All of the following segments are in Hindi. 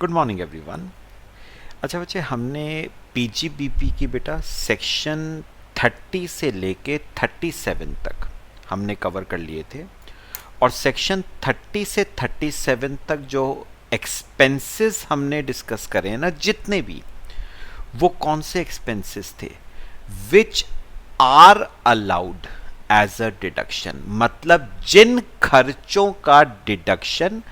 Good morning everyone. अच्छा बच्चे, हमने पीजीबीपी की बेटा सेक्शन 30 से लेके 37 तक हमने कवर कर लिए थे। और सेक्शन 30 से 37 तक जो एक्सपेंसेस हमने डिस्कस करे ना, जितने भी, वो कौन से एक्सपेंसेस थे? Which are allowed as a deduction, मतलब जिन खर्चों का डिडक्शन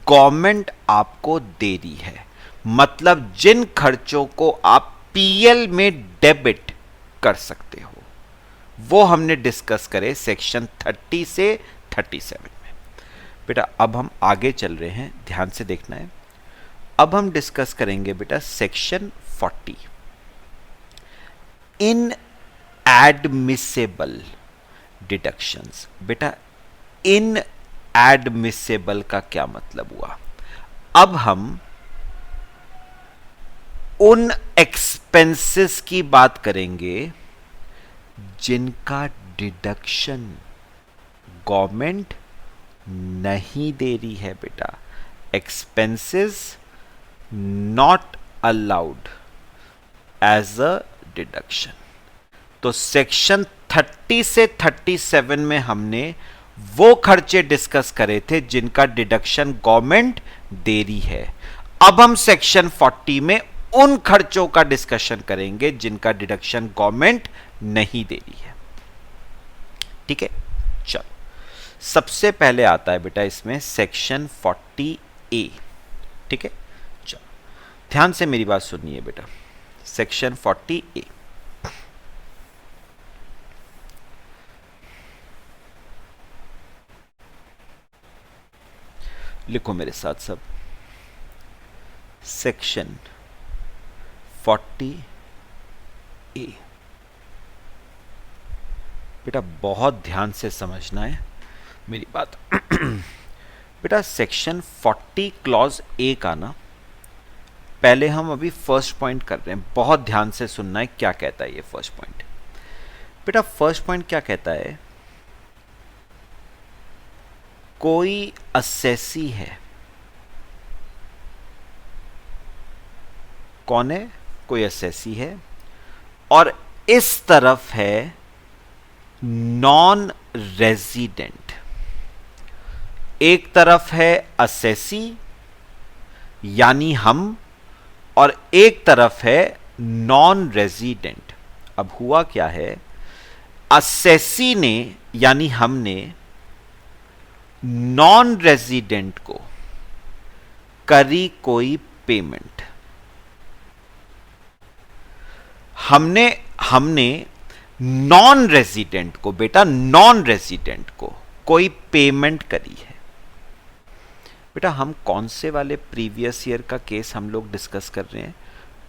गवर्नमेंट आपको दे रही है, मतलब जिन खर्चों को आप पीएल में डेबिट कर सकते हो, वो हमने डिस्कस करे सेक्शन 30 से 37 में। बेटा अब हम आगे चल रहे हैं, ध्यान से देखना है। अब हम डिस्कस करेंगे बेटा सेक्शन 40, इन एडमिसेबल डिडक्शंस। बेटा इन एडमिसेबल का क्या मतलब हुआ? अब हम उन एक्सपेंसेस की बात करेंगे जिनका डिडक्शन गवर्नमेंट नहीं दे रही है। बेटा expenses not allowed as a deduction. तो सेक्शन 30 से 37 में हमने वो खर्चे डिस्कस करे थे जिनका डिडक्शन गवर्नमेंट दे रही है। अब हम सेक्शन 40 में उन खर्चों का डिस्कशन करेंगे जिनका डिडक्शन गवर्नमेंट नहीं दे रही है। ठीक है, चलो सबसे पहले आता है बेटा इसमें सेक्शन 40A। ठीक है, चलो ध्यान से मेरी बात सुनिए बेटा। सेक्शन 40A, लिखो मेरे साथ सब। सेक्शन 40A बेटा बहुत ध्यान से समझना है मेरी बात। बेटा सेक्शन 40 क्लॉज ए का ना, पहले हम अभी फर्स्ट पॉइंट कर रहे हैं, बहुत ध्यान से सुनना है क्या कहता है ये फर्स्ट पॉइंट। बेटा फर्स्ट पॉइंट क्या कहता है? कोई असेसी है, कौन है? कोई असेसी है, और इस तरफ है नॉन रेजिडेंट। एक तरफ है असेसी यानी हम, और एक तरफ है नॉन रेजिडेंट। अब हुआ क्या है, असेसी ने यानी हमने नॉन रेजिडेंट को करी कोई पेमेंट। हमने नॉन रेजिडेंट को, बेटा नॉन रेजिडेंट को कोई पेमेंट करी है। बेटा हम कौन से वाले प्रीवियस ईयर का केस हम लोग डिस्कस कर रहे हैं?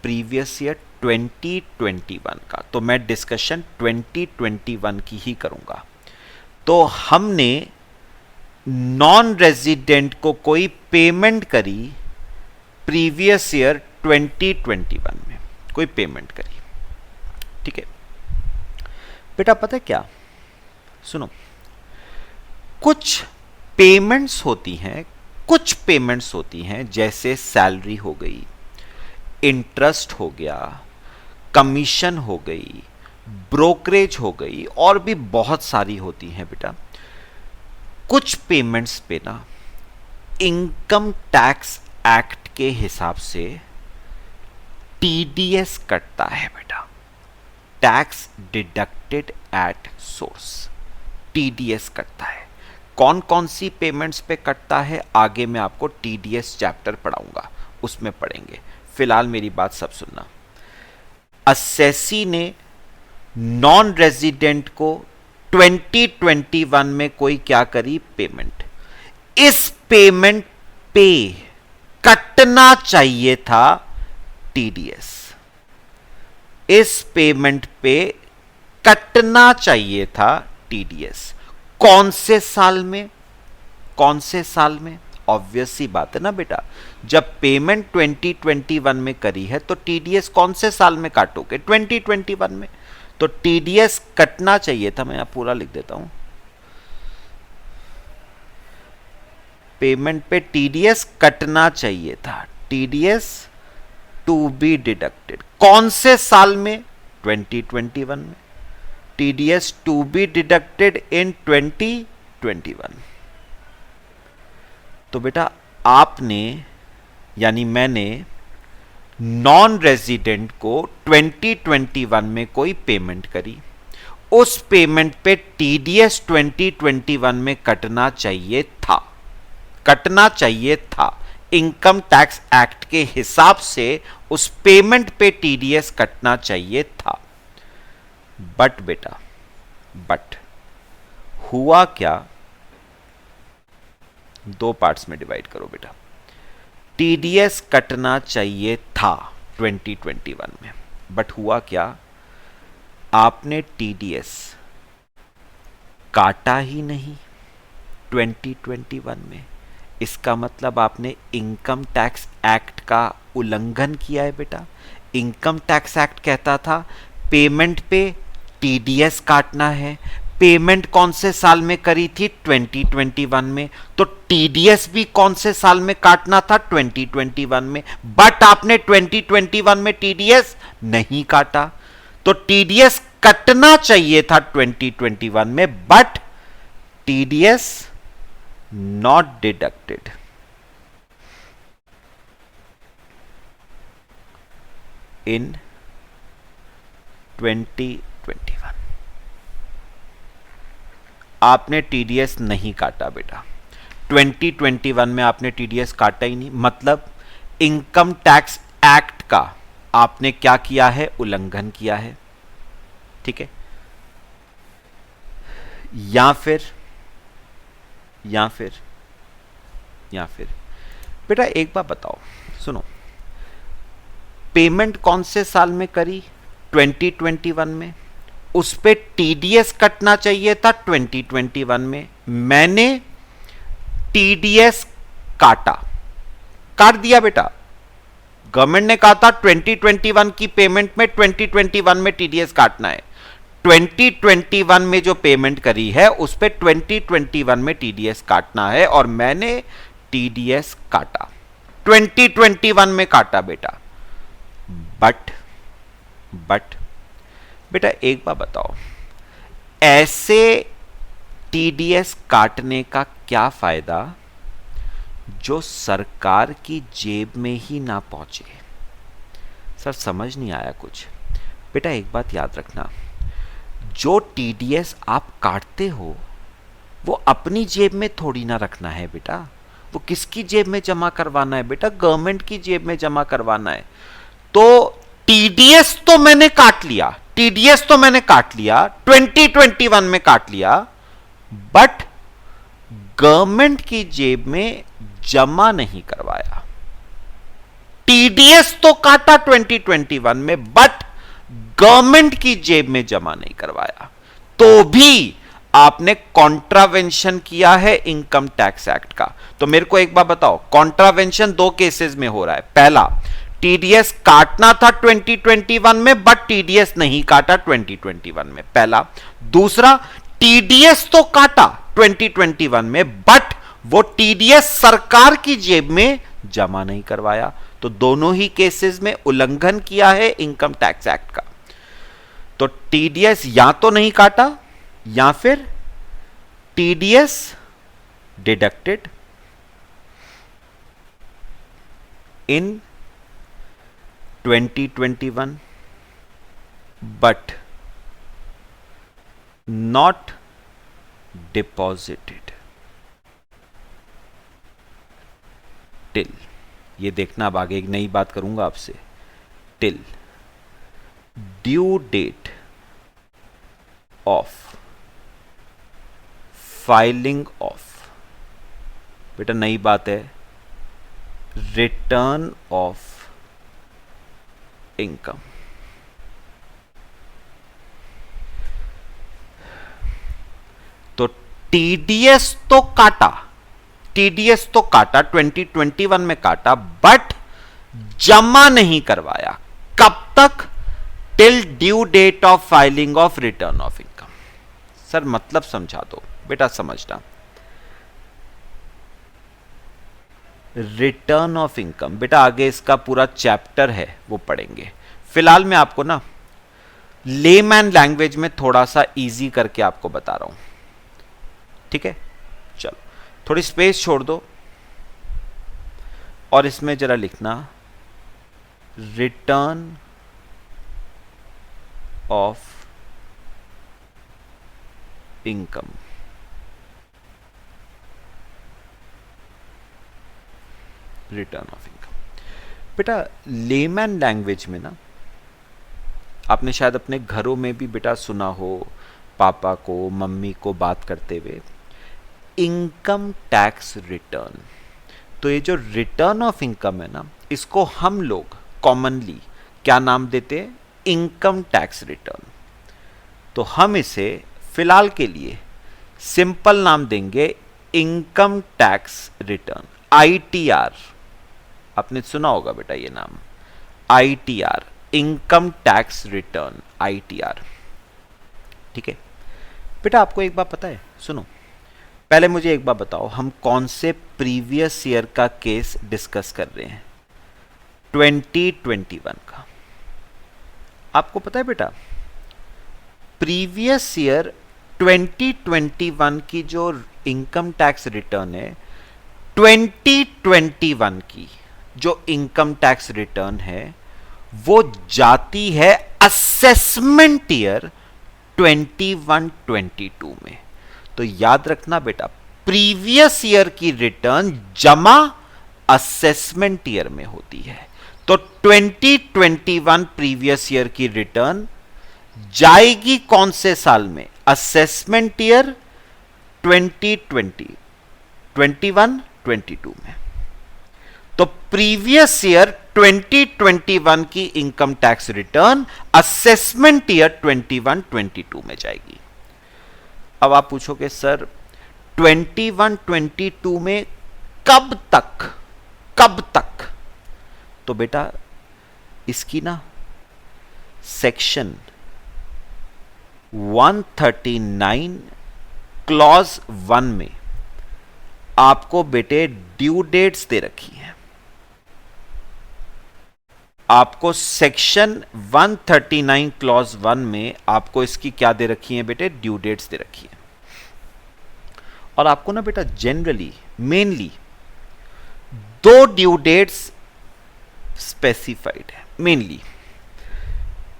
प्रीवियस ईयर 2021 का। तो मैं डिस्कशन 2021 की ही करूंगा। तो हमने नॉन रेजिडेंट को कोई पेमेंट करी प्रीवियस ईयर 2021 में, कोई पेमेंट करी। ठीक है बेटा, पता है क्या, सुनो, कुछ पेमेंट्स होती हैं, जैसे सैलरी हो गई, इंटरेस्ट हो गया, कमीशन हो गई, ब्रोकरेज हो गई, और भी बहुत सारी होती हैं बेटा। कुछ पेमेंट्स पे ना इनकम टैक्स एक्ट के हिसाब से टीडीएस कटता है बेटा, tax deducted at source, TDS कटता है। कौन कौन सी पेमेंट्स पे कटता है आगे मैं आपको टीडीएस चैप्टर पढ़ाऊंगा, उसमें पढ़ेंगे। फिलहाल मेरी बात सब सुनना। असेसी ने नॉन रेजिडेंट को 2021 में कोई क्या करी? पेमेंट। इस पेमेंट पे कटना चाहिए था टीडीएस। इस पेमेंट पे कटना चाहिए था टीडीएस। कौन से साल में? कौन से साल में? ऑब्वियस सी बात है ना बेटा, जब पेमेंट 2021 में करी है तो टीडीएस कौन से साल में काटोगे? 2021 में। तो टीडीएस कटना चाहिए था, मैं यहां पूरा लिख देता हूं, पेमेंट पे टीडीएस कटना चाहिए था। टीडीएस टू बी डिडक्टेड, कौन से साल में? 2021 में। TDS to be deducted in 2021। तो बेटा आपने यानी मैंने नॉन रेजिडेंट को 2021 में कोई पेमेंट करी, उस पेमेंट पे टीडीएस 2021 में कटना चाहिए था। इनकम टैक्स एक्ट के हिसाब से उस पेमेंट पे टीडीएस कटना चाहिए था। बट हुआ क्या? दो पार्ट्स में डिवाइड करो बेटा। टीडीएस कटना चाहिए था 2021 में, बट हुआ क्या? आपने टीडीएस काटा ही नहीं 2021 में। इसका मतलब आपने इनकम टैक्स एक्ट का उल्लंघन किया है बेटा। इनकम टैक्स एक्ट कहता था पेमेंट पे टीडीएस काटना है। पेमेंट कौन से साल में करी थी? 2021 में। तो टीडीएस भी कौन से साल में काटना था? 2021 में। बट आपने 2021 में टीडीएस नहीं काटा, तो टीडीएस कटना चाहिए था 2021 में, but TDS not deducted in 2021। आपने टीडीएस नहीं काटा बेटा, 2021 में आपने टीडीएस काटा ही नहीं, मतलब इनकम टैक्स एक्ट का आपने क्या किया है? उल्लंघन किया है। ठीक है। या फिर बेटा एक बात बताओ, सुनो, पेमेंट कौन से साल में करी? 2021 में। उस पे टीडीएस कटना चाहिए था 2021 में। मैंने टीडीएस काट दिया बेटा। गवर्नमेंट ने कहा था 2021 की पेमेंट में 2021 में टीडीएस काटना है। 2021 में जो पेमेंट करी है उस पे 2021 में टीडीएस काटना है, और मैंने टीडीएस काटा 2021 में काटा बेटा। बट बेटा एक बात बताओ, ऐसे टीडीएस काटने का क्या फायदा जो सरकार की जेब में ही ना पहुंचे? सर समझ नहीं आया कुछ। बेटा एक बात याद रखना, जो टीडीएस आप काटते हो वो अपनी जेब में थोड़ी ना रखना है बेटा। वो किसकी जेब में जमा करवाना है बेटा? गवर्नमेंट की जेब में जमा करवाना है। तो टीडीएस तो मैंने काट लिया 2021 में काट लिया, बट गवर्नमेंट की जेब में जमा नहीं करवाया। टीडीएस तो काटा 2021 में, बट गवर्नमेंट की जेब में जमा नहीं करवाया, तो भी आपने कॉन्ट्रावेंशन किया है इनकम टैक्स एक्ट का। तो मेरे को एक बात बताओ, कॉन्ट्रावेंशन दो केसेस में हो रहा है। पहला, टीडीएस काटना था 2021 में, बट टीडीएस नहीं काटा 2021 में, पहला। दूसरा, टीडीएस तो काटा 2021 में, बट वो टीडीएस सरकार की जेब में जमा नहीं करवाया। तो दोनों ही केसेस में उल्लंघन किया है इनकम टैक्स एक्ट का। तो टीडीएस या तो नहीं काटा, या फिर TDS deducted in 2021 but not deposited till, ये देखना अब आगे एक नई बात करूंगा आपसे, till due date of filing of, बेटा नई बात है, रिटर्न ऑफ इनकम। तो टीडीएस तो काटा 2021 में काटा, बट जमा नहीं करवाया। कब तक? Till due date of filing of return of income. Sir मतलब समझा दो बेटा, समझना। रिटर्न ऑफ इनकम, बेटा आगे इसका पूरा चैप्टर है वो पढ़ेंगे। फिलहाल मैं आपको ना लेमैन लैंग्वेज में थोड़ा सा इजी करके आपको बता रहा हूं, ठीक है। चलो थोड़ी स्पेस छोड़ दो और इसमें जरा लिखना return of income. Return of income बेटा लेमैन लैंग्वेज में ना आपने शायद अपने घरों में भी बेटा सुना हो, पापा को मम्मी को बात करते हुए इनकम टैक्स रिटर्न। तो ये जो रिटर्न ऑफ इनकम है ना, इसको हम लोग कॉमनली क्या नाम देते हैं? Income tax return. तो हम इसे फिलहाल के लिए सिंपल नाम देंगे इनकम टैक्स रिटर्न, आईटीआर। आपने सुना होगा बेटा ये नाम, ITR, income tax return, ITR, ठीक है। बेटा आपको एक बात पता है, सुनो पहले मुझे एक बात बताओ, हम कौन से प्रीवियस ईयर का केस डिस्कस कर रहे हैं? 2021 का। आपको पता है बेटा प्रीवियस ईयर 2021 की जो इनकम टैक्स रिटर्न है, 2021 की जो इनकम टैक्स रिटर्न है वो जाती है असेसमेंट ईयर 21-22 में। तो याद रखना बेटा प्रीवियस ईयर की रिटर्न जमा असेसमेंट ईयर में होती है। तो 2021 प्रीवियस ईयर की रिटर्न जाएगी कौन से साल में? असेसमेंट ईयर 2020, 21-22 में। तो प्रीवियस ईयर 2021 की income tax return assessment year 21-22 में जाएगी। अब आप पूछोगे सर 21-22 में कब तक, कब तक? तो बेटा इसकी ना सेक्शन 139 क्लॉज 1 में आपको बेटे ड्यू डेट्स दे रखी हैं। आपको सेक्शन 139 क्लॉज 1 में आपको इसकी क्या दे रखी है बेटे? ड्यू डेट्स दे रखी है। और आपको ना बेटा जनरली मेनली दो ड्यू डेट्स स्पेसिफाइड है मेनली।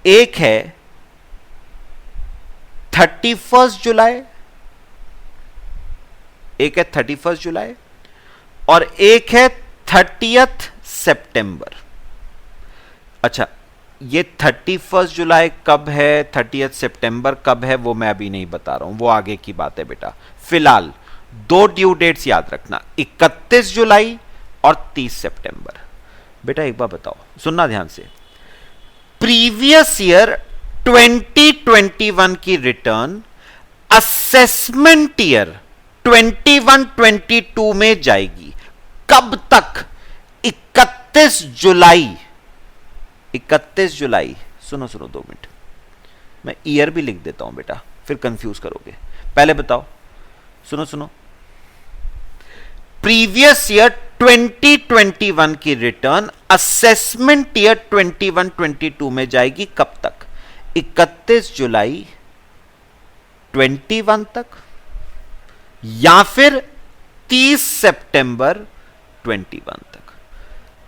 एक है 31 जुलाई, एक है 31 जुलाई और एक है 30 सितंबर। अच्छा ये 31 जुलाई कब है, 30 सितंबर कब है, वो मैं अभी नहीं बता रहा हूं, वो आगे की बात है बेटा। फिलहाल दो ड्यू डेट्स याद रखना, 31 जुलाई और 30 सितंबर। बेटा एक बार बताओ, सुनना ध्यान से, प्रीवियस ईयर 2021 की रिटर्न असेसमेंट ईयर 21-22 में जाएगी। कब तक? 31 जुलाई। 31 जुलाई, सुनो 2 मिनट, मैं ईयर भी लिख देता हूं बेटा, फिर कंफ्यूज करोगे। पहले बताओ, सुनो, प्रीवियस ईयर 2021 की रिटर्न असेसमेंट ईयर 21-22 में जाएगी। कब तक? 31 जुलाई 21 तक या फिर 30 सितंबर 21 तक।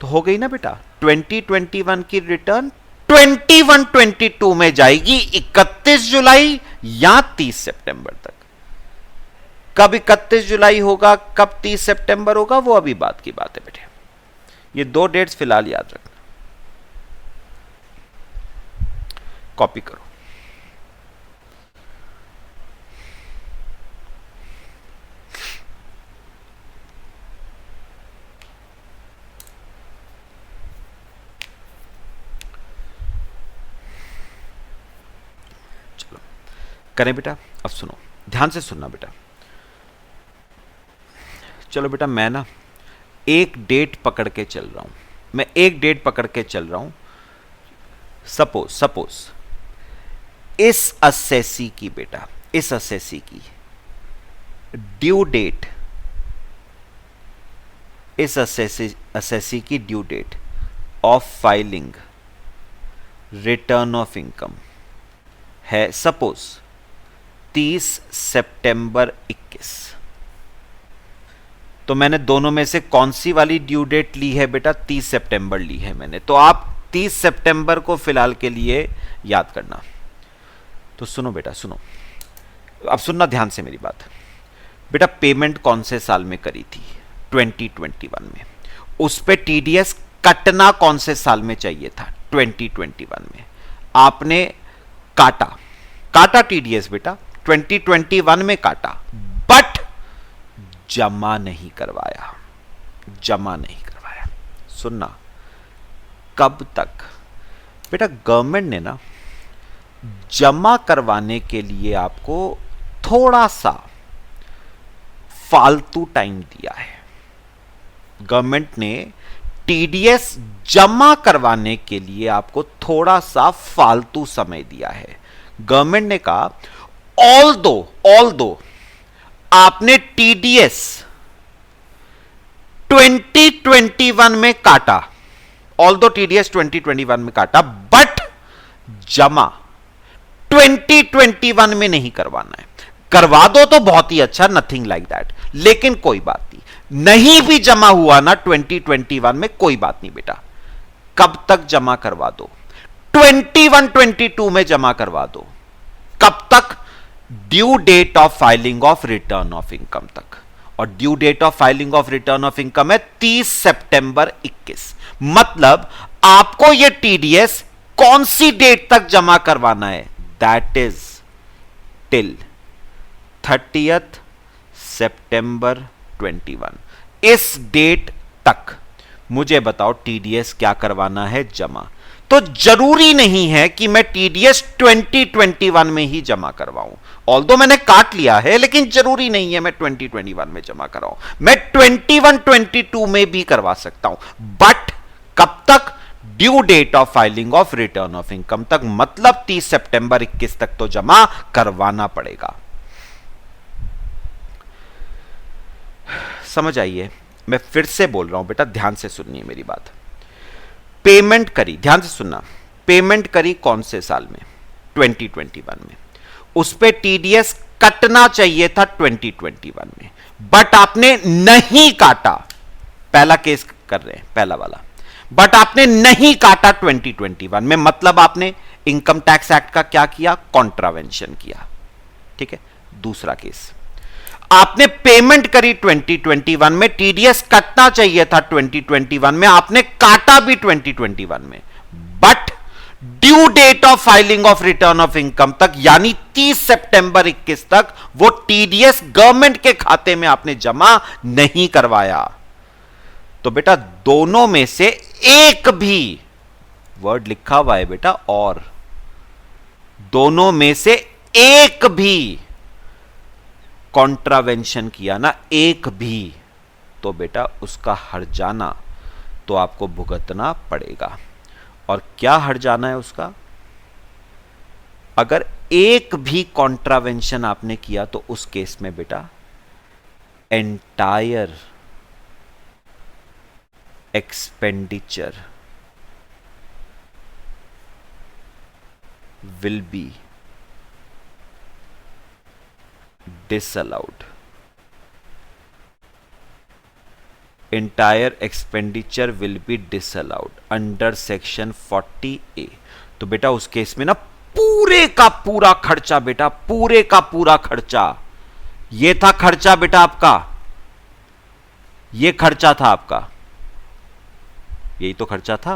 तो हो गई ना बेटा 2021 की रिटर्न 21-22 में जाएगी 31 जुलाई या 30 सितंबर तक। कब 31 जुलाई होगा, कब 30 सितंबर होगा, वो अभी बात की बात है बेटे। ये दो डेट्स फिलहाल याद रखना, कॉपी करो। चलो करें बेटा। अब सुनो, ध्यान से सुनना बेटा। चलो बेटा मैं ना एक डेट पकड़ के चल रहा हूं, मैं एक डेट पकड़ के चल रहा हूं। सपोज इस असेसी की बेटा, इस असेसी की ड्यू डेट इस असेसी की due date of filing return of income है सपोज 30 सितंबर 21, तो मैंने दोनों में से कौन सी वाली ड्यू डेट ली है बेटा? 30 सितंबर ली है मैंने। तो आप 30 सितंबर को फिलहाल के लिए याद करना। तो सुनो बेटा, सुनो, अब सुनना ध्यान से मेरी बात। बेटा पेमेंट कौन से साल में करी थी? 2021 में। उस पे टीडीएस कटना कौन से साल में चाहिए था? 2021 में। आपने काटा टीडीएस बेटा, 2021 में काटा, बट जमा नहीं करवाया। सुनना, कब तक? बेटा गवर्नमेंट ने ना जमा करवाने के लिए आपको थोड़ा सा फालतू टाइम दिया है। गवर्नमेंट ने टीडीएस जमा करवाने के लिए आपको थोड़ा सा फालतू समय दिया है। गवर्नमेंट ने कहा ऑल दो आपने टीडीएस 2021 में काटा, टीडीएस 2021 में काटा, बट जमा 2021 में नहीं करवाना है। करवा दो तो बहुत ही अच्छा, नथिंग लाइक दैट, लेकिन कोई बात नहीं भी जमा हुआ ना 2021 में, कोई बात नहीं बेटा। कब तक जमा करवा दो? 21-22 में जमा करवा दो। कब तक? Due date of filing of return of income तक। और due date of filing of return of income है 30 सितंबर 21। मतलब आपको यह टीडीएस कौन सी डेट तक जमा करवाना है? दैट इज टिल 30th सितंबर 21। इस डेट तक मुझे बताओ टीडीएस क्या करवाना है? जमा। तो जरूरी नहीं है कि मैं टीडीएस 2021 में ही जमा करवाऊं। ऑल्दो मैंने काट लिया है, लेकिन जरूरी नहीं है मैं 2021 में जमा कराऊं। मैं 21-22 में भी करवा सकता हूं, बट कब तक? Due date of filing of return of income तक। मतलब 30 सितंबर 21 तक तो जमा करवाना पड़ेगा। समझ आइए? मैं फिर से बोल रहा हूं बेटा, ध्यान से सुनिए मेरी बात। पेमेंट करी, ध्यान से सुनना, पेमेंट करी कौन से साल में? 2021 में। उस पे टीडीएस कटना चाहिए था 2021 में, बट आपने नहीं काटा। पहला केस कर रहे हैं, पहला वाला, बट आपने नहीं काटा 2021 में। मतलब आपने इनकम टैक्स एक्ट का क्या किया? कॉन्ट्रावेंशन किया। ठीक है। दूसरा केस, आपने पेमेंट करी 2021 में, टीडीएस कटना चाहिए था 2021 में, आपने काटा भी 2021 में, but due date of filing of return of income तक, यानी 30 सितंबर 21 तक वो टीडीएस गवर्नमेंट के खाते में आपने जमा नहीं करवाया। तो बेटा दोनों में से एक भी, वर्ड लिखा हुआ है बेटा, और दोनों में से एक भी कॉन्ट्रावेंशन किया ना, एक भी, तो बेटा उसका हर्जाना तो आपको भुगतना पड़ेगा। और क्या हर्जाना है उसका? अगर एक भी कॉन्ट्रावेंशन आपने किया तो उस केस में बेटा entire expenditure will B disallowed. Entire expenditure will be disallowed under section 40A। तो बेटा उस केस में ना पूरे का पूरा खर्चा बेटा, पूरे का पूरा खर्चा, ये था खर्चा बेटा आपका, ये खर्चा था आपका, यही तो खर्चा था।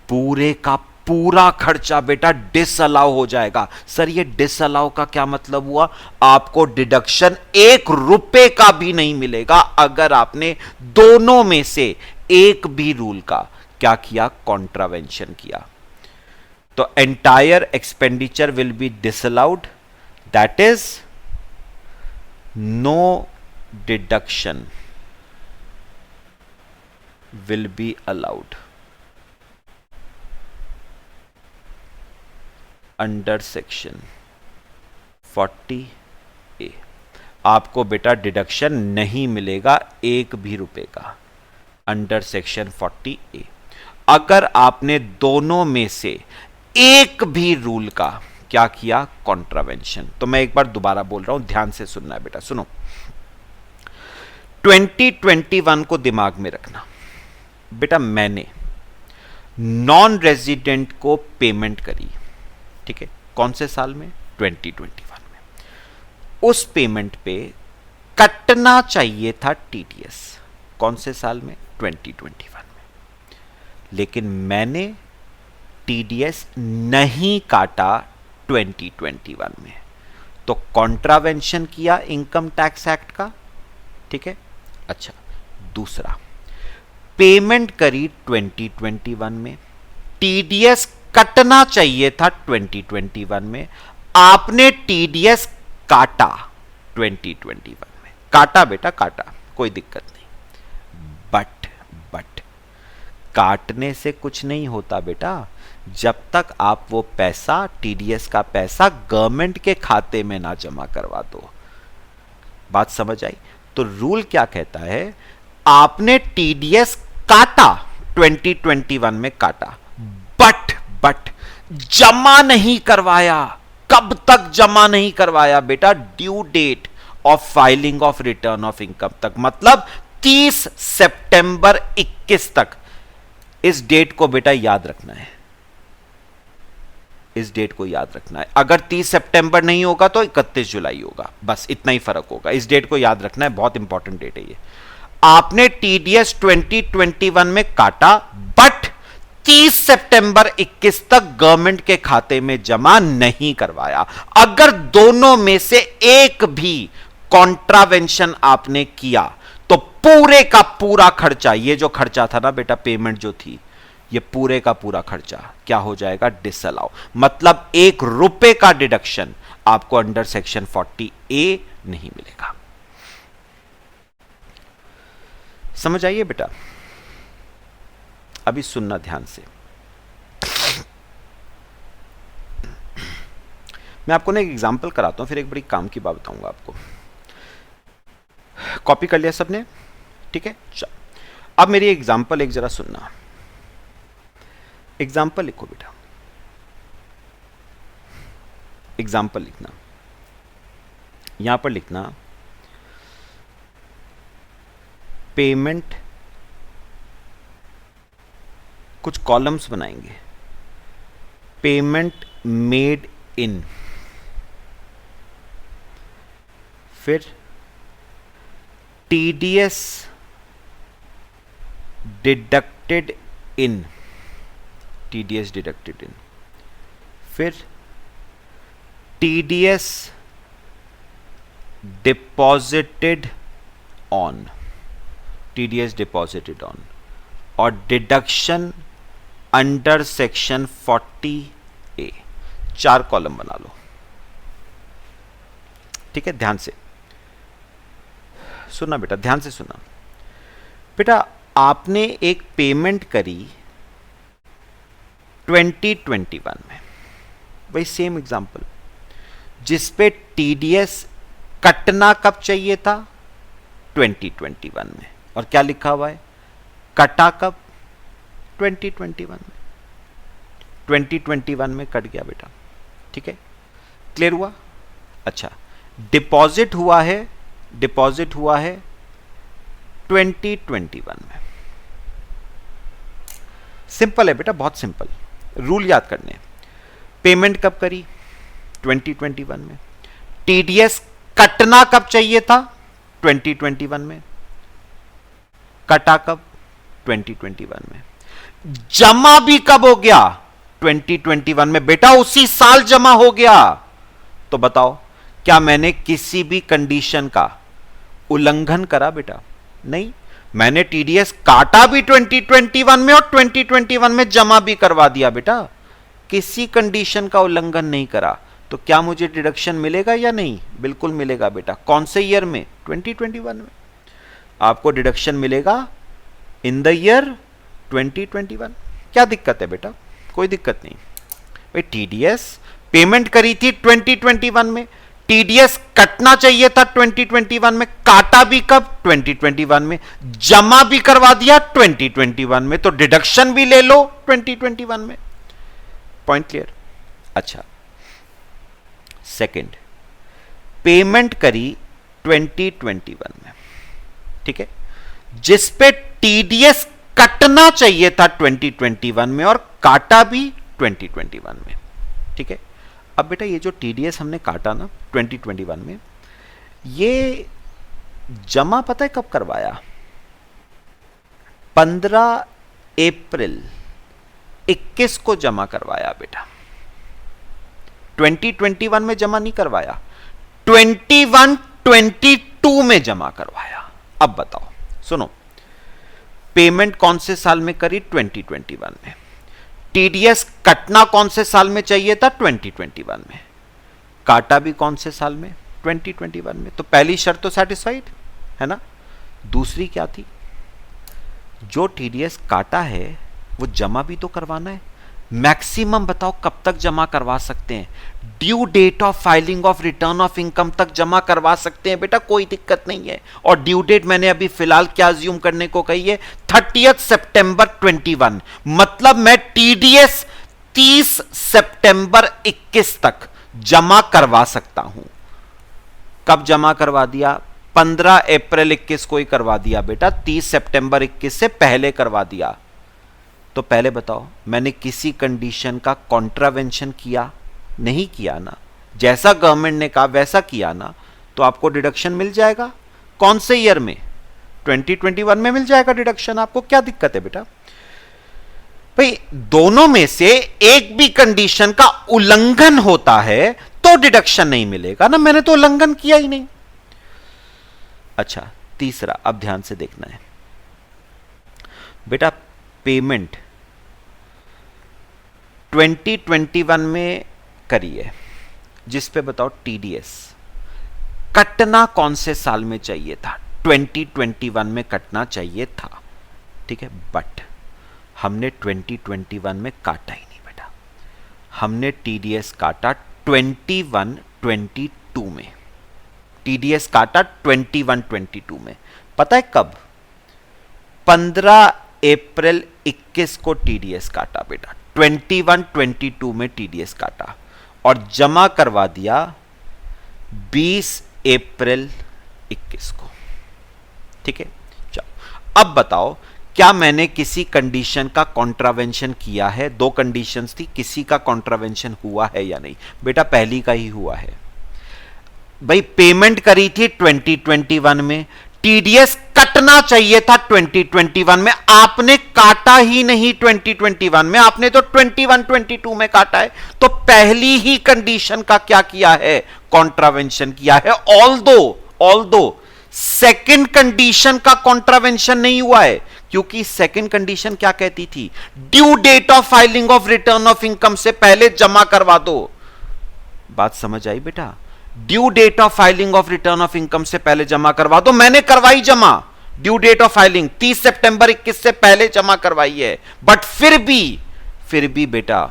पूरे का पूरा खर्चा बेटा डिसअलाउ हो जाएगा। सर ये डिसअलाउ का क्या मतलब हुआ? आपको डिडक्शन 1 रुपए का भी नहीं मिलेगा अगर आपने दोनों में से एक भी रूल का क्या किया? कॉन्ट्रावेंशन किया। तो entire expenditure will be disallowed, that is no deduction will be allowed under section 40A। आपको बेटा डिडक्शन नहीं मिलेगा एक भी रुपए का अंडर सेक्शन 40A। अगर आपने दोनों में से एक भी रूल का क्या किया, कॉन्ट्रावेंशन, तो मैं एक बार दोबारा बोल रहा हूं, ध्यान से सुनना है बेटा, सुनो। 2021 को दिमाग में रखना बेटा। मैंने नॉन रेजिडेंट को पेमेंट करी, ठीक है, कौन से साल में, 2021 में। उस पेमेंट पे कटना चाहिए था टीडीएस, कौन से साल में, 2021 में। लेकिन मैंने टीडीएस नहीं काटा 2021 में, तो कॉन्ट्रावेंशन किया इनकम टैक्स एक्ट का, ठीक है। अच्छा, दूसरा, पेमेंट करी 2021 में, टीडीएस कटना चाहिए था 2021 में, आपने टीडीएस काटा 2021 में, काटा बेटा काटा, कोई दिक्कत नहीं। बट काटने से कुछ नहीं होता बेटा, जब तक आप वो पैसा, टीडीएस का पैसा गवर्नमेंट के खाते में ना जमा करवा दो। बात समझ आई? तो रूल क्या कहता है, आपने टीडीएस काटा 2021 में काटा, बट जमा नहीं करवाया। कब तक जमा नहीं करवाया बेटा, due date of filing of return of income तक, मतलब 30 सितंबर 21 तक। इस डेट को बेटा याद रखना है, इस डेट को याद रखना है। अगर 30 सितंबर नहीं होगा तो 31 जुलाई होगा, बस इतना ही फर्क होगा। इस डेट को याद रखना है, बहुत इंपॉर्टेंट डेट है ये। आपने टीडीएस 2021 में काटा, बट 30 सितंबर 21 तक गवर्नमेंट के खाते में जमा नहीं करवाया। अगर दोनों में से एक भी कॉन्ट्रावेंशन आपने किया तो पूरे का पूरा खर्चा, ये जो खर्चा था ना बेटा, पेमेंट जो थी, ये पूरे का पूरा खर्चा क्या हो जाएगा, डिसअलाउ। मतलब एक रुपए का डिडक्शन आपको अंडर सेक्शन 40A नहीं मिलेगा। समझ आइए बेटा? अभी सुनना ध्यान से। मैं आपको ना एक एग्जांपल कराता हूं, फिर एक बड़ी काम की बात बताऊंगा आपको। कॉपी कर लिया सबने? ठीक है, चल अब मेरी एग्जांपल एक जरा सुनना। एग्जांपल लिखो बेटा, एग्जांपल लिखना, यहां पर लिखना पेमेंट, कुछ कॉलम्स बनाएंगे, पेमेंट मेड इन, फिर TDS deducted in, TDS deducted in, फिर TDS deposited on, TDS deposited on, और deduction under section 40A। 4 column बना लो, ठीक है। ध्यान से सुनना बेटा, ध्यान से सुनना बेटा। आपने एक पेमेंट करी 2021 में, वही सेम एग्जांपल, जिस पे टीडीएस कटना कब चाहिए था, 2021 में, और क्या लिखा हुआ है, कटा कब, 2021 में। 2021 में कट गया बेटा, ठीक है, क्लियर हुआ? अच्छा, डिपॉजिट हुआ है, डिपॉजिट हुआ है 2021 में। सिंपल है बेटा, बहुत सिंपल, रूल याद करने। पेमेंट कब करी, 2021 में। टीडीएस कटना कब चाहिए था, 2021 में। कटा कब, 2021 में। जमा भी कब हो गया, 2021 में बेटा, उसी साल जमा हो गया। तो बताओ, क्या मैंने किसी भी कंडीशन का उल्लंघन करा बेटा? नहीं, मैंने टीडीएस काटा भी 2021 में और 2021 में जमा भी करवा दिया बेटा, किसी कंडीशन का उल्लंघन नहीं करा। तो क्या मुझे डिडक्शन मिलेगा या नहीं? बिल्कुल मिलेगा बेटा। कौन से ईयर में, 2021 में। आपको डिडक्शन मिलेगा इन द ईयर 2021। क्या दिक्कत है बेटा? कोई दिक्कत नहीं भाई। टीडीएस पेमेंट करी थी 2021 में, टीडीएस कटना चाहिए था 2021 में, काटा भी कब? 2021 में। जमा भी करवा दिया 2021 में, तो डिडक्शन भी ले लो 2021 में। Point clear? अच्छा, सेकंड, पेमेंट करी 2021 में, ठीक है, जिस पे टीडीएस कटना चाहिए था 2021 में और काटा भी 2021 में, ठीक है। अब बेटा ये जो टीडीएस हमने काटा ना 2021 में, ये जमा पता है कब करवाया? 15 अप्रैल 21 को जमा करवाया बेटा। 2021 में जमा नहीं करवाया, 21-22 में जमा करवाया। अब बताओ, सुनो, पेमेंट कौन से साल में करी? 2021 में। टीडीएस कटना कौन से साल में चाहिए था? 2021 में। काटा भी कौन से साल में? 2021 में। तो पहली शर्त तो सेटिस्फाइड है ना। दूसरी क्या थी? जो टीडीएस काटा है वो जमा भी तो करवाना है। मैक्सिमम बताओ कब तक जमा करवा सकते हैं? Due date of filing of return of income तक जमा करवा सकते हैं बेटा, कोई दिक्कत नहीं है। और ड्यू डेट मैंने अभी फिलहाल क्या अज्यूम करने को कही है? 30 सितंबर 21। मतलब मैं टीडीएस 30 सितंबर 21 तक जमा करवा सकता हूं। कब जमा करवा दिया? 15 अप्रैल 21 को ही करवा दिया बेटा, 30 सितंबर 21 से पहले करवा दिया। तो पहले बताओ, मैंने किसी कंडीशन का कॉन्ट्रावेंशन किया? नहीं किया ना। जैसा गवर्नमेंट ने कहा वैसा किया ना, तो आपको डिडक्शन मिल जाएगा। कौन से ईयर में? 2021 में मिल जाएगा डिडक्शन। आपको क्या दिक्कत है बेटा? भाई दोनों में से एक भी कंडीशन का उल्लंघन होता है तो डिडक्शन नहीं मिलेगा ना। मैंने तो उल्लंघन किया ही नहीं। अच्छा, तीसरा, अब ध्यान से देखना है बेटा, पेमेंट 2021 में करी है, जिस पे बताओ टीडीएस कटना कौन से साल में चाहिए था? 2021 में कटना चाहिए था, ठीक है। बट हमने 2021 में काटा ही नहीं बेटा, हमने टीडीएस काटा 21-22 में। टीडीएस काटा 21-22 में। पता है कब? 15 अप्रैल 21 को टीडीएस काटा बेटा, 21-22 में टीडीएस काटा और जमा करवा दिया 20 अप्रैल 21 को, ठीक है। चलो अब बताओ, क्या मैंने किसी कंडीशन का कॉन्ट्रावेंशन किया है? दो कंडीशंस थी, किसी का कॉन्ट्रावेंशन हुआ है या नहीं? बेटा पहली का ही हुआ है। भाई पेमेंट करी थी 2021 में, टीडीएस कटना चाहिए था 2021 में, आपने काटा ही नहीं 2021 में, आपने तो 21-22 में काटा है। तो पहली ही कंडीशन का क्या किया है? कॉन्ट्रावेंशन किया है। ऑल्दो सेकंड कंडीशन का कॉन्ट्रावेंशन नहीं हुआ है, क्योंकि सेकंड कंडीशन क्या कहती थी? Due date of filing of return of income से पहले जमा करवा दो। बात समझ आई बेटा? Due date of filing of return of income से पहले जमा करवा दो। मैंने करवाई जमा, ड्यू डेट ऑफ फाइलिंग 30 सितंबर 21 से पहले जमा करवाई है। बट फिर भी बेटा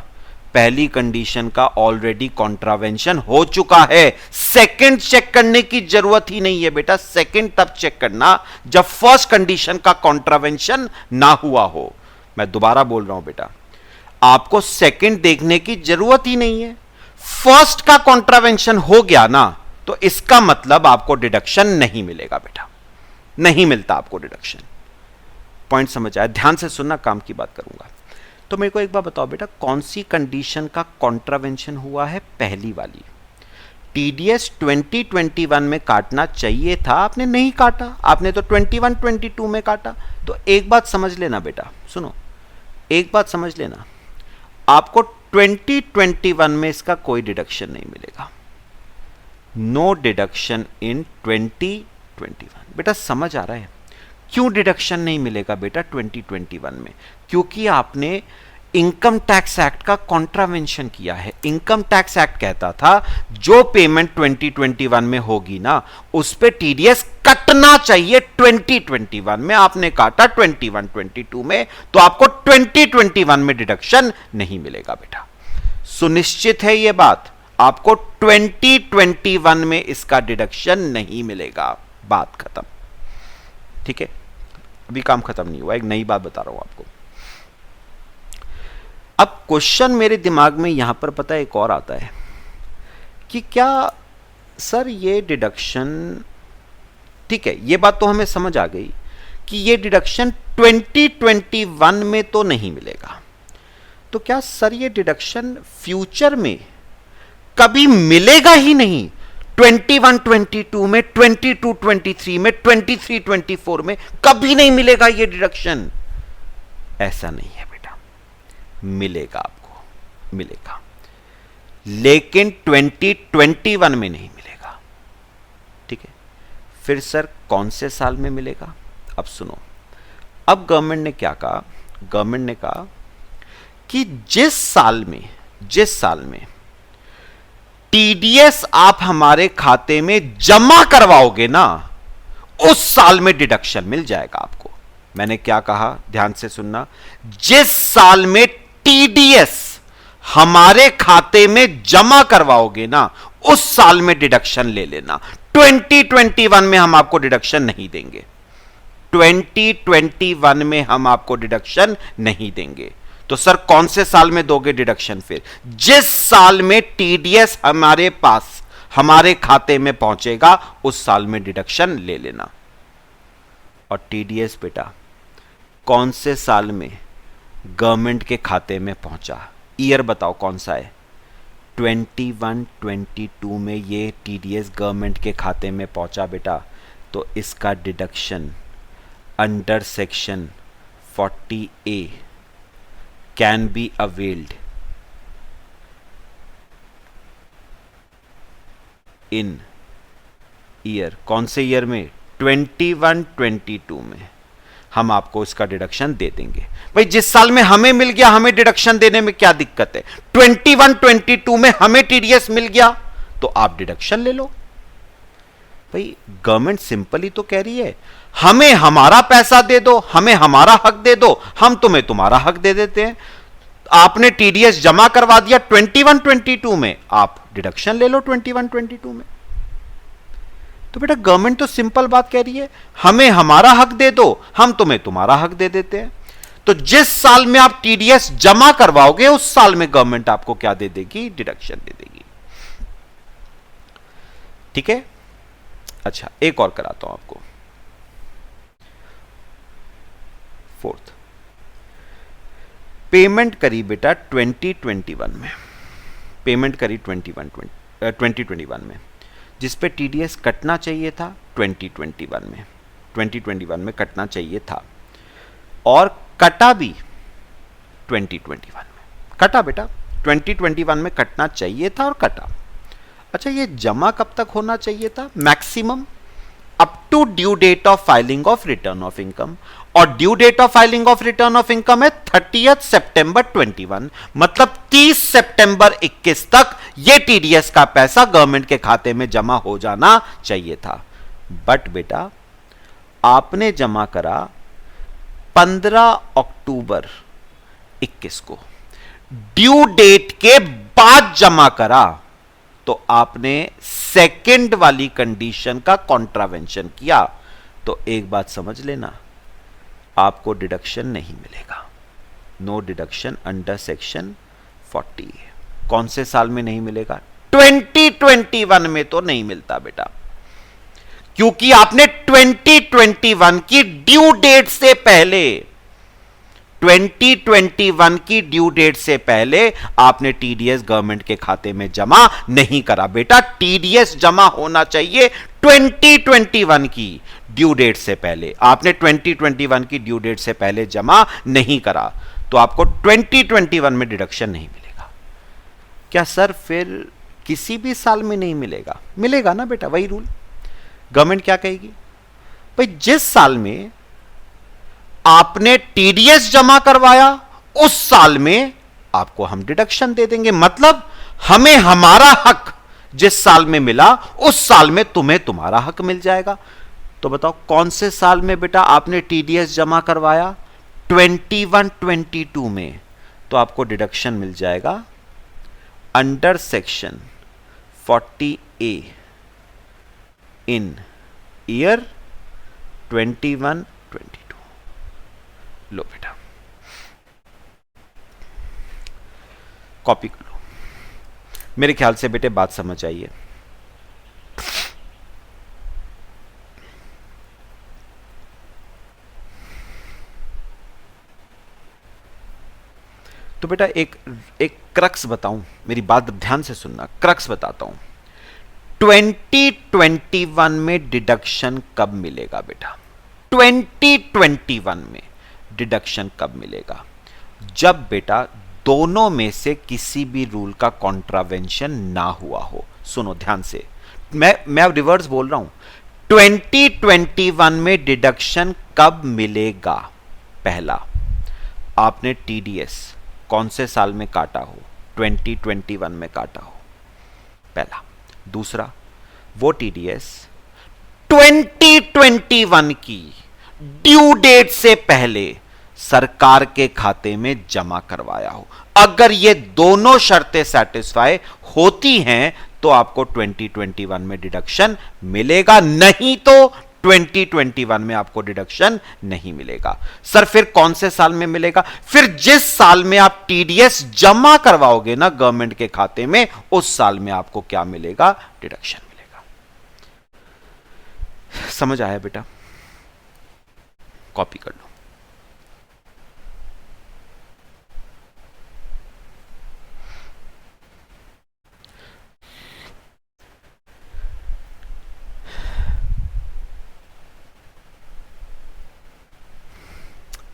पहली कंडीशन का ऑलरेडी कॉन्ट्रावेंशन हो चुका है। सेकंड चेक करने की जरूरत ही नहीं है बेटा। सेकंड तब चेक करना जब फर्स्ट कंडीशन का कॉन्ट्रावेंशन ना हुआ हो। मैं दोबारा बोल रहा हूं बेटा, आपको सेकंड देखने की जरूरत ही नहीं है। फर्स्ट का कॉन्ट्रावेंशन हो गया ना, तो इसका मतलब आपको डिडक्शन नहीं मिलेगा बेटा, नहीं मिलता आपको डिडक्शन। पॉइंट समझ आया? ध्यान से सुनना, काम की बात करूंगा। तो मेरे को एक बार बताओ बेटा, कौन सी कंडीशन का कॉन्ट्रावेंशन हुआ है? पहली वाली। टीडीएस 2021 में काटना चाहिए था, आपने नहीं काटा, आपने तो 21-22 में काटा। तो एक बात समझ लेना बेटा, सुनो, एक बात समझ लेना, आपको 2021 में इसका कोई डिडक्शन नहीं मिलेगा। No deduction in 2021। बेटा समझ आ रहा है क्यों डिडक्शन नहीं मिलेगा बेटा 2021 में? क्योंकि आपने इनकम टैक्स एक्ट का कॉन्ट्रावेंशन किया है। इनकम टैक्स एक्ट कहता था जो पेमेंट 2021 में होगी ना, उस पे टीडीएस कटना चाहिए 2021 में, आपने काटा 21-22 में, तो आपको 2021 में डिडक्शन नहीं मिलेगा बेटा। सुनिश्चित है ये बात? आपको 2021 में इसका डिडक्शन नहीं मिलेगा। बात खत्म। ठीक है, अभी काम खत्म नहीं हुआ, एक नई बात बता रहा हूं आपको। अब क्वेश्चन मेरे दिमाग में यहां पर पता है एक और आता है कि क्या सर ये डिडक्शन, ठीक है ये बात तो हमें समझ आ गई कि ये डिडक्शन 2021 में तो नहीं मिलेगा, तो क्या सर ये डिडक्शन फ्यूचर में कभी मिलेगा ही नहीं? 21-22 में, 22-23 में, 23-24 में कभी नहीं मिलेगा ये डिडक्शन? ऐसा नहीं है बेटा, मिलेगा, आपको मिलेगा, लेकिन 2021 में नहीं मिलेगा। ठीक है, फिर सर कौन से साल में मिलेगा? अब सुनो, अब गवर्नमेंट ने क्या कहा? गवर्नमेंट ने कहा कि जिस साल में टीडीएस आप हमारे खाते में जमा करवाओगे ना, उस साल में डिडक्शन मिल जाएगा आपको। मैंने क्या कहा, ध्यान से सुनना, जिस साल में टीडीएस हमारे खाते में जमा करवाओगे ना, उस साल में डिडक्शन ले लेना। 2021 में हम आपको डिडक्शन नहीं देंगे, 2021 में हम आपको डिडक्शन नहीं देंगे। तो सर कौन से साल में दोगे डिडक्शन? फिर जिस साल में टीडीएस हमारे पास, हमारे खाते में पहुंचेगा, उस साल में डिडक्शन ले लेना। और टीडीएस बेटा कौन से साल में गवर्नमेंट के खाते में पहुंचा? ईयर बताओ कौन सा है? 21-22 में ये टीडीएस गवर्नमेंट के खाते में पहुंचा बेटा, तो इसका deduction under section 40A can be availed in year, कौन से ईयर में? 21-22 में हम आपको इसका डिडक्शन दे देंगे। भाई जिस साल में हमें मिल गया, हमें डिडक्शन देने में क्या दिक्कत है? 21-22 में हमें टीडीएस मिल गया तो आप डिडक्शन ले लो। भाई गवर्नमेंट सिंपली तो कह रही है हमें हमारा पैसा दे दो, हमें हमारा हक दे दो, हम तुम्हें तुम्हारा हक दे देते हैं। आपने टीडीएस जमा करवा दिया 21-22 में, आप डिडक्शन ले लो 21-22 में। तो बेटा गवर्नमेंट तो सिंपल बात कह रही है, हमें हमारा हक दे दो, हम तुम्हें तुम्हारा हक दे देते हैं। तो जिस साल में आप टीडीएस जमा करवाओगे, उस साल में गवर्नमेंट आपको क्या दे देगी? डिडक्शन दे देगी। ठीक है, अच्छा एक और कराता हूं आपको। फोर्थ, पेमेंट करी बेटा 2021 में, पेमेंट करी 2021 में, जिस पे टीडीएस कटना चाहिए था 2021 में कटना चाहिए था, और कटा भी 2021 में, कटा बेटा 2021 में कटना चाहिए था और कटा। अच्छा ये जमा कब तक होना चाहिए था? Maximum up to due date of filing of return of income, और due date of filing of return of income है 30 सितंबर 21, मतलब 30 सितंबर 21 तक ये टीडीएस का पैसा गवर्नमेंट के खाते में जमा हो जाना चाहिए था। बट बेटा आपने जमा करा 15 अक्टूबर 21 को, ड्यू डेट के बाद जमा करा, तो आपने सेकंड वाली कंडीशन का कॉन्ट्रावेंशन किया। तो एक बात समझ लेना, आपको डिडक्शन नहीं मिलेगा। No deduction under section 40। कौन से साल में नहीं मिलेगा? 2021 में तो नहीं मिलता बेटा, क्योंकि आपने 2021 की ड्यू डेट से पहले, 2021 की ड्यू डेट से पहले आपने टीडीएस गवर्नमेंट के खाते में जमा नहीं करा। बेटा टीडीएस जमा होना चाहिए 2021 की ड्यू डेट से पहले, आपने 2021 की ड्यू डेट से पहले जमा नहीं करा, तो आपको 2021 में डिडक्शन नहीं मिलेगा। क्या सर फिर किसी भी साल में नहीं मिलेगा? मिलेगा ना बेटा, वही रूल। गवर्नमेंट क्या कहेगी? भाई जिस साल में आपने टीडीएस जमा करवाया, उस साल में आपको हम डिडक्शन दे देंगे, मतलब हमें हमारा हक जिस साल में मिला, उस साल में तुम्हें तुम्हारा हक मिल जाएगा। तो बताओ कौन से साल में बेटा आपने टीडीएस जमा करवाया? 21-22 में, तो आपको डिडक्शन मिल जाएगा अंडर सेक्शन 40A इन ईयर 21 22। लो बेटा कॉपी कर लो। मेरे ख्याल से बेटे बात समझ आई है। तो बेटा एक एक क्रक्स बताऊं, मेरी बात ध्यान से सुनना, क्रक्स बताता हूं। 2021 में डिडक्शन कब मिलेगा बेटा? 2021 में डिडक्शन कब मिलेगा? जब बेटा दोनों में से किसी भी रूल का कॉन्ट्रावेंशन ना हुआ हो। सुनो ध्यान से, मैं अब रिवर्स बोल रहा हूं। 2021 में डिडक्शन कब मिलेगा? पहला, आपने टीडीएस कौन से साल में काटा हो? 2021 में काटा हो, पहला। दूसरा, वो टीडीएस 2021 की ड्यू डेट से पहले सरकार के खाते में जमा करवाया हो। अगर ये दोनों शर्तें सेटिस्फाई होती हैं तो आपको 2021 में डिडक्शन मिलेगा, नहीं तो 2021 में आपको डिडक्शन नहीं मिलेगा। सर फिर कौन से साल में मिलेगा? फिर जिस साल में आप टीडीएस जमा करवाओगे ना गवर्नमेंट के खाते में, उस साल में आपको क्या मिलेगा? डिडक्शन मिलेगा। समझ आया बेटा? कॉपी कर लो।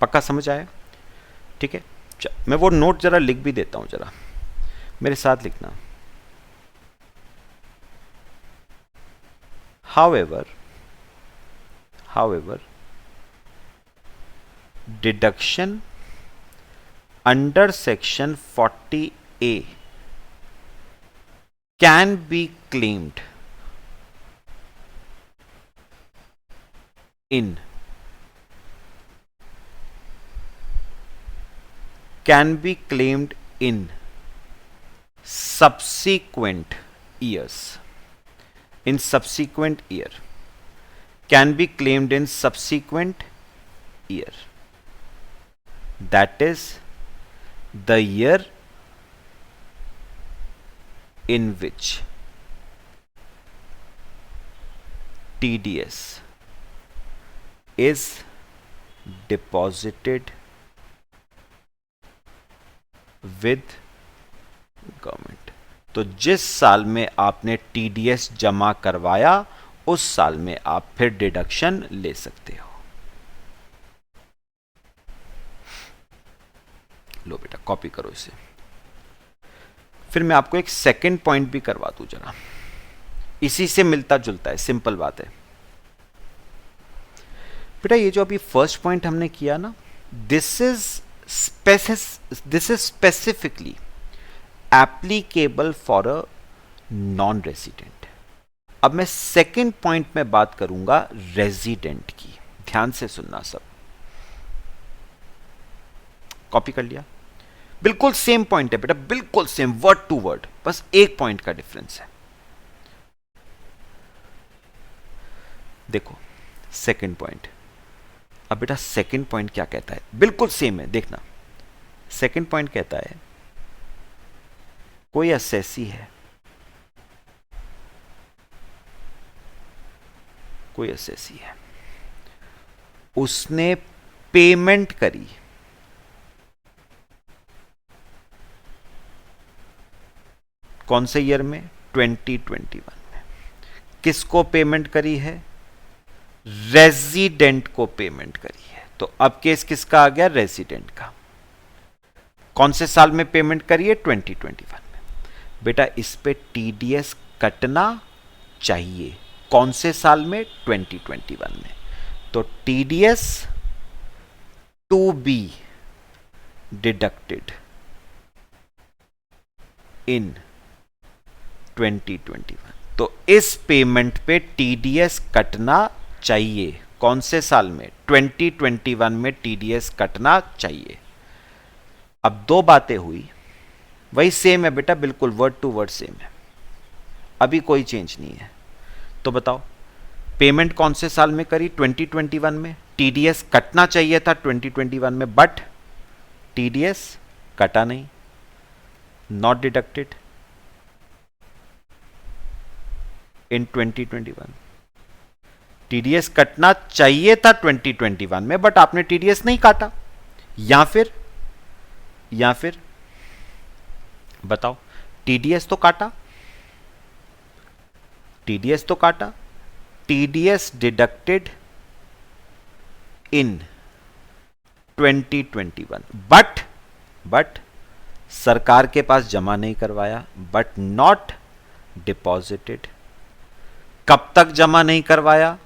पक्का समझ आया? ठीक है, मैं वो नोट जरा लिख भी देता हूं, जरा मेरे साथ लिखना। However, deduction under section 40A can be claimed in subsequent years. In subsequent year, can be claimed in subsequent year. That is the year in which TDS is deposited with government. तो जिस साल में आपने टीडीएस जमा करवाया उस साल में आप फिर डिडक्शन ले सकते हो। लो बेटा कॉपी करो इसे। फिर मैं आपको एक सेकंड पॉइंट भी करवा दूं जरा, इसी से मिलता जुलता है, सिंपल बात है बेटा। ये जो अभी फर्स्ट पॉइंट हमने किया ना, this is specifically applicable for a non resident. अब मैं सेकंड पॉइंट में बात करूंगा रेजिडेंट की, ध्यान से सुनना सब। कॉपी कर लिया? बिल्कुल सेम पॉइंट है बेटा, बिल्कुल सेम, वर्ड टू वर्ड, बस एक पॉइंट का डिफरेंस है। देखो सेकंड पॉइंट। अब बेटा सेकंड पॉइंट क्या कहता है? बिल्कुल सेम है, देखना। सेकंड पॉइंट कहता है कोई असेसी है, कोई असेसी है, उसने पेमेंट करी, कौन से ईयर में? 2021 में। किसको पेमेंट करी है? रेजिडेंट को पेमेंट करी है। तो अब केस किसका आ गया? रेजिडेंट का। कौन से साल में पेमेंट करी है? 2021 में। बेटा इस पे टीडीएस कटना चाहिए, कौन से साल में? 2021 में। तो TDS to be deducted in 2021। तो इस पेमेंट पे टीडीएस कटना चाहिए, कौन से साल में? 2021 में टीडीएस कटना चाहिए। अब दो बातें हुई, वही सेम है बेटा, बिल्कुल वर्ड टू वर्ड सेम है। अभी कोई चेंज नहीं है। तो बताओ पेमेंट कौन से साल में करी? 2021 में। टीडीएस कटना चाहिए था 2021 में, बट टीडीएस कटा नहीं, नॉट डिडक्टेड इन 2021। टीडीएस कटना चाहिए था 2021 में, बट आपने टीडीएस नहीं काटा। या फिर बताओ, टीडीएस तो काटा, टीडीएस डिडक्टेड इन 2021, बट सरकार के पास जमा नहीं करवाया, बट नॉट डिपॉजिटेड। कब तक जमा नहीं करवाया?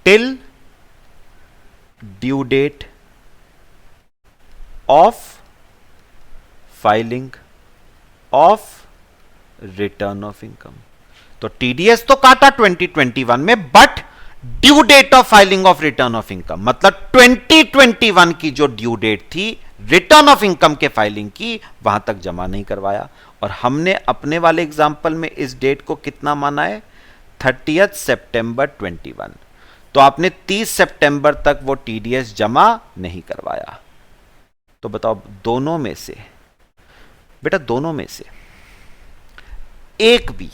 Till due date of filing of return of income. तो टीडीएस तो काटा 2021 में, but due date of filing of return of income, मतलब 2021 की जो ड्यू डेट थी रिटर्न ऑफ इनकम के फाइलिंग की, वहां तक जमा नहीं करवाया। और हमने अपने वाले एग्जाम्पल में इस डेट को कितना माना है? 30 सितंबर 21। तो आपने 30 सितंबर तक वो टीडीएस जमा नहीं करवाया। तो बताओ दोनों में से, बेटा दोनों में से एक भी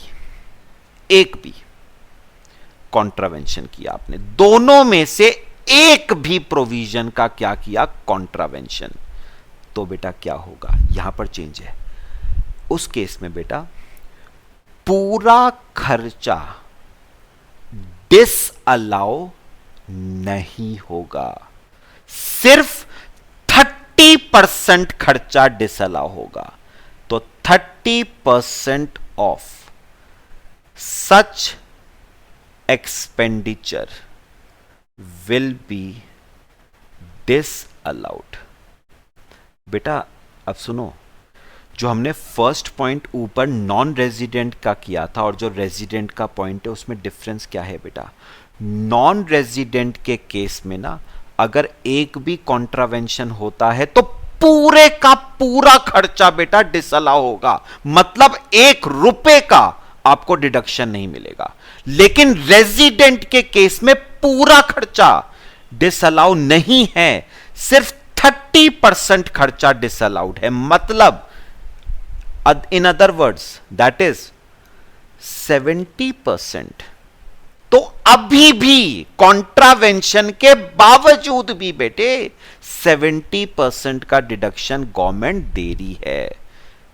कॉन्ट्रावेंशन किया आपने, दोनों में से एक भी प्रोविजन का क्या किया? कॉन्ट्रावेंशन। तो बेटा क्या होगा? यहां पर चेंज है। उस केस में बेटा पूरा खर्चा डिसअलाउ नहीं होगा, सिर्फ 30% खर्चा डिसअलाउ होगा। तो 30% of such expenditure will be disallowed. बेटा अब सुनो, जो हमने फर्स्ट पॉइंट ऊपर नॉन रेजिडेंट का किया था और जो रेजिडेंट का पॉइंट है, उसमें डिफरेंस क्या है बेटा? नॉन रेजिडेंट के केस में ना, अगर एक भी कॉन्ट्रावेंशन होता है तो पूरे का पूरा खर्चा बेटा डिसअलाउ होगा, मतलब 1 रुपए का आपको डिडक्शन नहीं मिलेगा। लेकिन रेजिडेंट के केस में पूरा खर्चा डिसअलाउ नहीं है, सिर्फ 30% खर्चा डिसअलाउड है, मतलब in other words that is 70%। तो अभी भी कॉन्ट्रावेंशन के बावजूद भी बेटे 70% का डिडक्शन गवर्नमेंट दे रही है।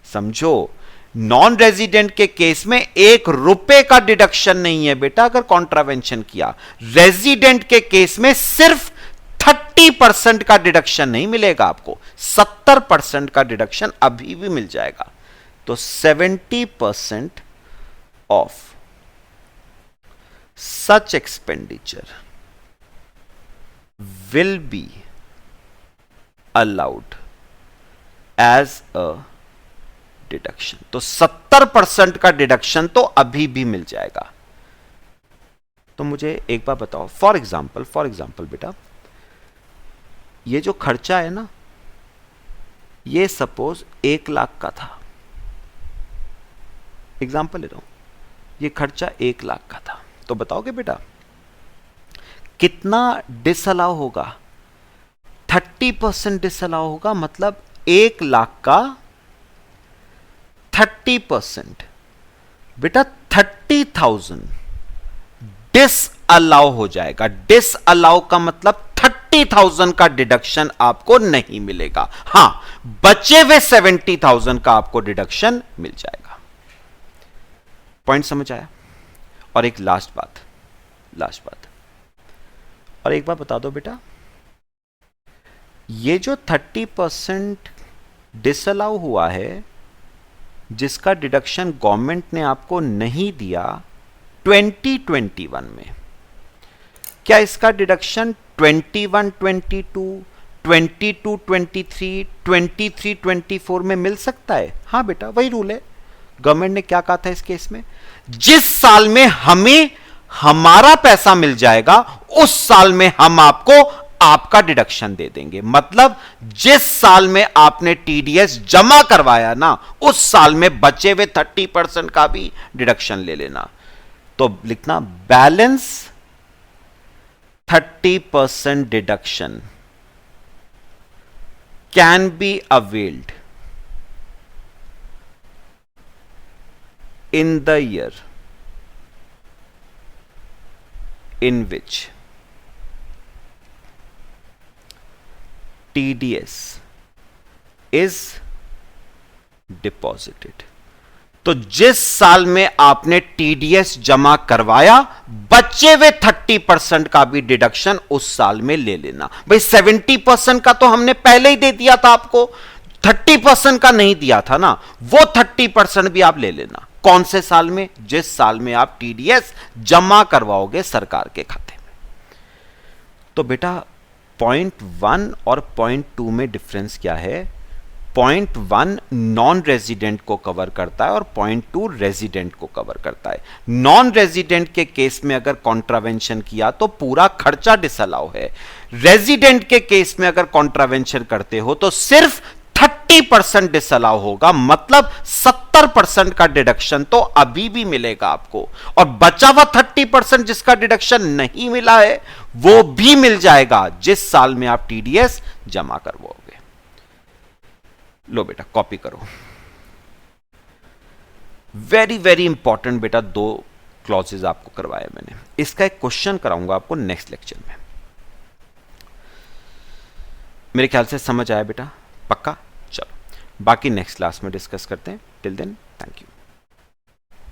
समझो, नॉन रेजिडेंट के केस में 1 रुपए का डिडक्शन नहीं है बेटा अगर कॉन्ट्रावेंशन किया। रेजिडेंट के केस में सिर्फ 30% का डिडक्शन नहीं मिलेगा आपको, 70% का डिडक्शन अभी भी मिल जाएगा। तो 70% of such expenditure will be allowed as a deduction. तो 70% का डिडक्शन तो अभी भी मिल जाएगा। तो मुझे एक बार बताओ, फॉर एग्जाम्पल बेटा, ये जो खर्चा है ना, ये सपोज 1 लाख का था, एग्जाम्पल ले रहा हूं, ये खर्चा 1 लाख का था। तो बताओगे बेटा कितना डिसअलाउ होगा? 30% डिसअलाउ होगा, मतलब 1 लाख का 30%, बेटा 30,000 डिसअलाउ हो जाएगा। डिसअलाउ का मतलब 30,000 का डिडक्शन आपको नहीं मिलेगा। हां, बचे हुए 70,000 का आपको डिडक्शन मिल जाएगा। पॉइंट समझ आया? और एक लास्ट बात, और एक बार बता दो बेटा, ये जो 30% डिसअलाउ हुआ है, जिसका डिडक्शन गवर्नमेंट ने आपको नहीं दिया 2021 में, क्या इसका डिडक्शन 21, 22, 22, 23, 23, 24 में मिल सकता है? हां बेटा, वही रूल है। गवर्नमेंट ने क्या कहा था इस केस में? जिस साल में हमें हमारा पैसा मिल जाएगा, उस साल में हम आपको आपका डिडक्शन दे देंगे। मतलब जिस साल में आपने टीडीएस जमा करवाया ना, उस साल में बचे हुए 30% का भी डिडक्शन ले लेना। तो लिखना balance 30% deduction can be availed in the year in which TDS is deposited। तो जिस साल में आपने टीडीएस जमा करवाया, बचे हुए 30% का भी डिडक्शन उस साल में ले लेना। भाई 70% का तो हमने पहले ही दे दिया था आपको, 30% का नहीं दिया था ना, वो 30% भी आप ले लेना। कौन से साल में? जिस साल में आप टीडीएस जमा करवाओगे सरकार के खाते में। तो बेटा पॉइंट 1 और पॉइंट 2 में डिफरेंस क्या है? पॉइंट 1 नॉन रेजिडेंट को कवर करता है और पॉइंट 2 रेजिडेंट को कवर करता है। नॉन रेजिडेंट के केस में अगर कॉन्ट्रावेंशन किया तो पूरा खर्चा डिसअलाउ है। रेजिडेंट के केस में अगर कॉन्ट्रावेंशन करते हो तो सिर्फ 30% डिसअलाउ होगा। मतलब 70% का डिडक्शन तो अभी भी मिलेगा आपको, और बचा हुआ 30% जिसका डिडक्शन नहीं मिला है वो भी मिल जाएगा जिस साल में आप टीडीएस जमा करवाओगे। लो बेटा कॉपी करो। वेरी वेरी इंपॉर्टेंट बेटा, 2 क्लॉजेज आपको करवाया मैंने। इसका एक क्वेश्चन कराऊंगा आपको नेक्स्ट लेक्चर में। मेरे ख्याल से समझ आया बेटा? पक्का? चलो बाकी नेक्स्ट क्लास में डिस्कस करते हैं। Till then thank you.